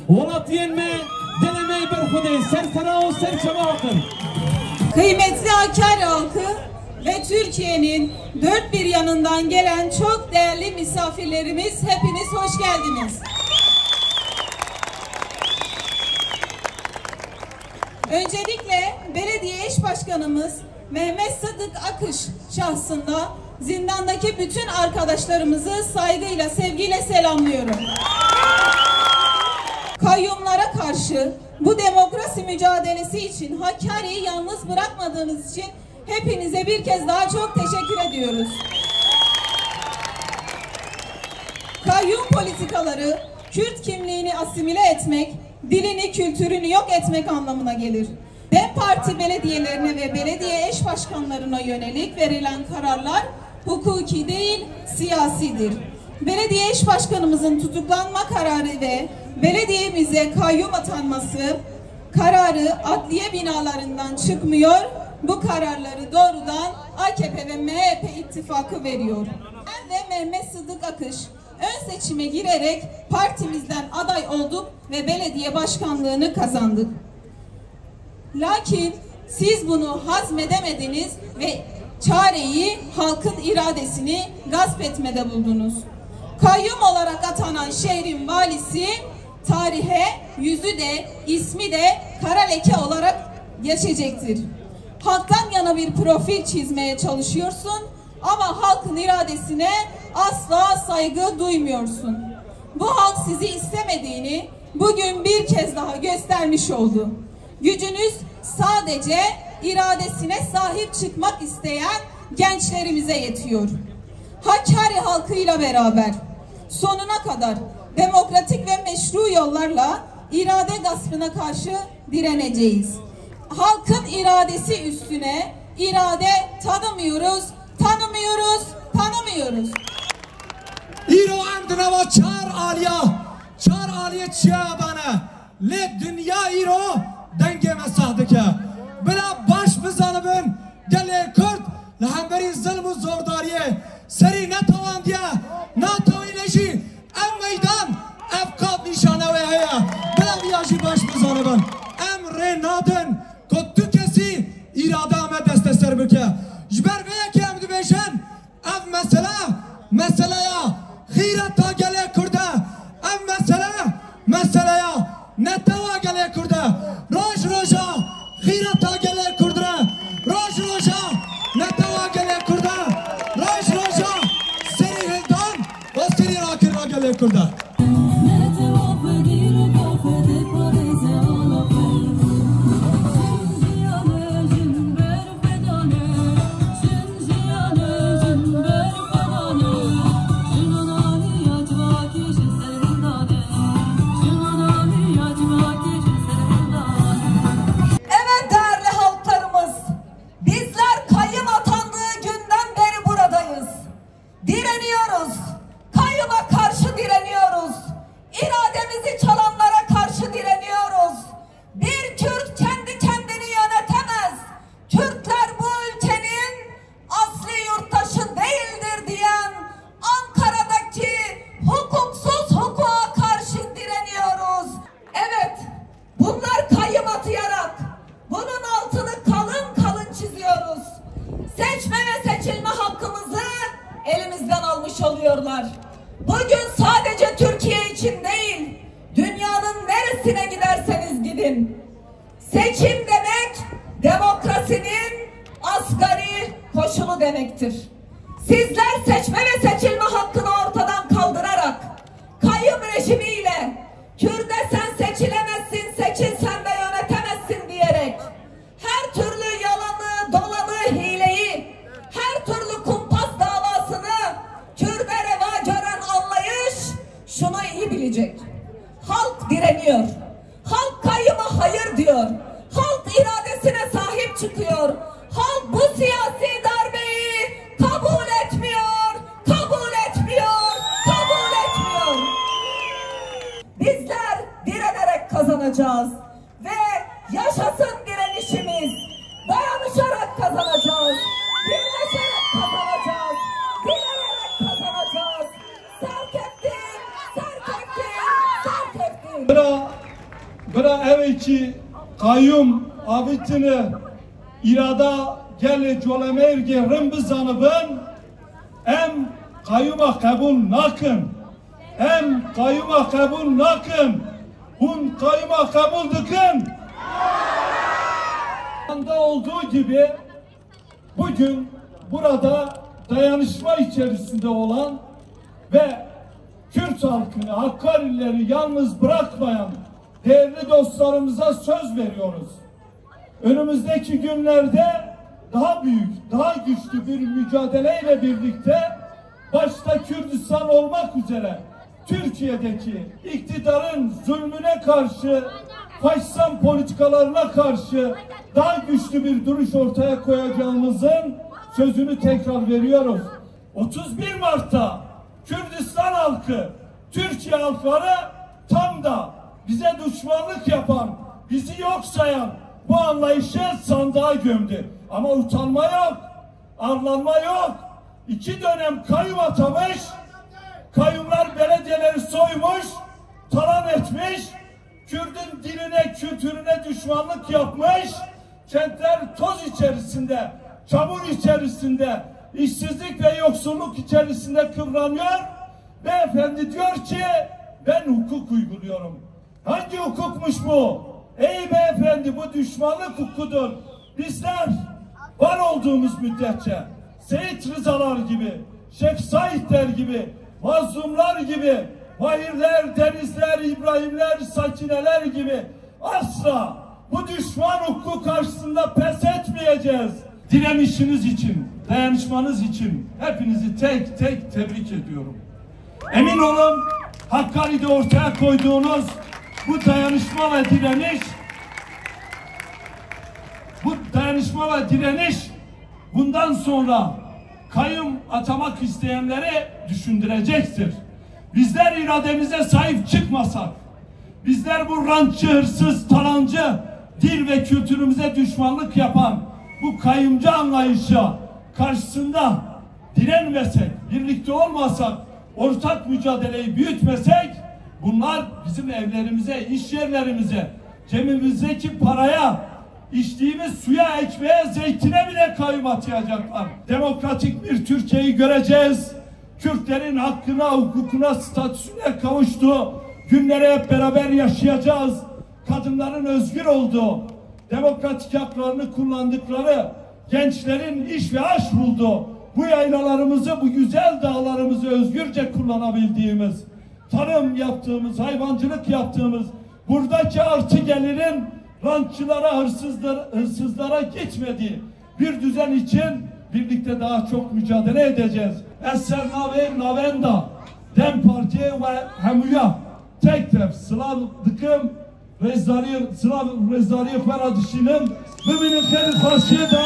Volatiyen me denemeyi bir hude sersera o serçevatın. Kıymetli Hakkari halkı ve Türkiye'nin dört bir yanından gelen çok değerli misafirlerimiz, hepiniz hoş geldiniz. Öncelikle belediye eş başkanımız Mehmet Sadık Akış şahsında zindandaki bütün arkadaşlarımızı saygıyla, sevgiyle selamlıyorum. Kayyumlara karşı bu demokrasi mücadelesi için Hakkari'yi yalnız bırakmadığınız için hepinize bir kez daha çok teşekkür ediyoruz. Kayyum politikaları Kürt kimliğini asimile etmek, dilini, kültürünü yok etmek anlamına gelir. DEM Parti belediyelerine ve belediye eş başkanlarına yönelik verilen kararlar hukuki değil, siyasidir. Belediye eş başkanımızın tutuklanma kararı ve belediyemize kayyum atanması kararı adliye binalarından çıkmıyor. Bu kararları doğrudan AKP ve MHP ittifakı veriyor. Ben ve Mehmet Sadık Akış ön seçime girerek partimizden aday olduk ve belediye başkanlığını kazandık. Lakin siz bunu hazmedemediniz ve çareyi halkın iradesini gasp etmede buldunuz. Kayyum olarak atanan şehrin valisi tarihe yüzü de ismi de kara leke olarak geçecektir. Halktan yana bir profil çizmeye çalışıyorsun ama halkın iradesine asla saygı duymuyorsun. Bu halk sizi istemediğini bugün bir kez daha göstermiş oldu. Gücünüz sadece iradesine sahip çıkmak isteyen gençlerimize yetiyor. Hakkari halkıyla beraber sonuna kadar demokratik ve meşru yollarla irade gaspına karşı direneceğiz. Halkın iradesi üstüne irade tanımıyoruz, tanımıyoruz, tanımıyoruz. İro emdinava çar aliye çiyabana le dünya iro denge mesahdike bila baş bizanibin gele Kürt lehemberi zulmü zordariye seri ne tavan diye ne tavineşi em meydan efkat nişane ve heye bila biyajı baş bizanibin em re nadin kuttu kesi iradame desteser büke jber ve ki emdi beşen ev meseleye hirata gele kurda ev meseleye netava gele kurda roj roja hirata gele kurdra roj roja netava gele kurda roj roja seri hildan ve seri rakirva gele kurda. Direniyoruz. Kayyuma karşı direniyoruz. İrademizi çalanlara karşı direniyoruz. Bir Kürt kendi kendini yönetemez. Kürtler bu ülkenin asli yurttaşı değildir diyen Ankara'daki hukuksuz hukuka karşı direniyoruz. Evet, bunlar kayyum atayarak bunun altını kalın kalın çiziyoruz. Seçme ve seçilme hakkımızı elimizden almış oluyorlar. Bugün sadece Türkiye için değil, dünyanın neresine giderseniz gidin. Seçim demek demokrasinin asgari koşulu demektir. Sizler seçme ve seçilme hakkını ortadan kaldırarak kayyum rejimiyle Kürt'e sen seçilemezsin, seçilsen de yönetemezsin diyerek her türlü yalanı, dolanı, hileyi, her türlü kumpas davasını Kürt'e reva gören anlayış şunu iyi bilecek. Halk direniyor. Halk kayyuma hayır diyor. Halk iradesine sahip çıkıyor. Halk bu siyasi darbeyi kabul etmiyor, kabul etmiyor, kabul etmiyor. Bizler direnerek kazanacağız ve yaşasın direnişimiz. Dayanışarak kazanacağız. Birleşerek kazanacağız. Dilenerek kazanacağız. Serk ettin, serk ettin, serk ettin. Bira evki kayyum avitini irada geli colemerge rımbızanıbın em kayyuma kabul nakın em kayyuma kabul nakın bun kayyuma kabul dıkın anda olduğu gibi bugün burada dayanışma içerisinde olan ve Kürt halkını, Hakkarileri yalnız bırakmayan değerli dostlarımıza söz veriyoruz. Önümüzdeki günlerde daha büyük, daha güçlü bir mücadeleyle birlikte başta Kürdistan olmak üzere Türkiye'deki iktidarın zulmüne karşı, faşizan politikalarına karşı daha güçlü bir duruş ortaya koyacağımızın sözünü tekrar veriyoruz. 31 Mart'ta Kürdistan halkı, Türkiye halkları tam da bize düşmanlık yapan, bizi yok sayan bu anlayışı sandığa gömdü. Ama utanma yok, arlanma yok. 2 dönem kayyum atamış, kayyumlar belediyeleri soymuş, talan etmiş, Kürt'ün diline, kültürüne düşmanlık yapmış, kentler toz içerisinde, çamur içerisinde, işsizlik ve yoksulluk içerisinde kıvranıyor. Beyefendi diyor ki ben hukuk uyguluyorum. Hangi hukukmuş bu? Ey beyefendi, bu düşmanlık hukukudur. Bizler var olduğumuz müddetçe Seyit Rızalar gibi, Şeyh Saidler gibi, mazlumlar gibi, Mahirler, Denizler, İbrahimler, Sakineler gibi asla bu düşman hukuku karşısında pes etmeyeceğiz. Direnişiniz için, dayanışmanız için hepinizi tek tek tebrik ediyorum. Emin olun Hakkari'de ortaya koyduğunuz bu dayanışma ve direniş bundan sonra kayyum atamak isteyenleri düşündürecektir. Bizler irademize sahip çıkmasak, bizler bu rantçı, hırsız, talancı, dil ve kültürümüze düşmanlık yapan bu kayyumcu anlayışa karşısında direnmesek, birlikte olmasak, ortak mücadeleyi büyütmesek, bunlar bizim evlerimize, iş yerlerimize, cebimizdeki paraya, içtiğimiz suya, ekmeğe, zeytine bile kayyum atayacaklar. Demokratik bir Türkiye'yi göreceğiz. Kürtlerin hakkına, hukukuna, statüsüne kavuştuğu günlere hep beraber yaşayacağız. Kadınların özgür olduğu, demokratik haklarını kullandıkları, gençlerin iş ve aş bulduğu, bu yaylalarımızı, bu güzel dağlarımızı özgürce kullanabildiğimiz, tarım yaptığımız, hayvancılık yaptığımız, buradaki artı gelirin rantçılara, hırsızlara gitmediği bir düzen için birlikte daha çok mücadele edeceğiz. Eser navenda Dem Partiye ve Hemuya tek Slav dıkım Rezariye Feradişi'nin bibinin xeyli xasiye da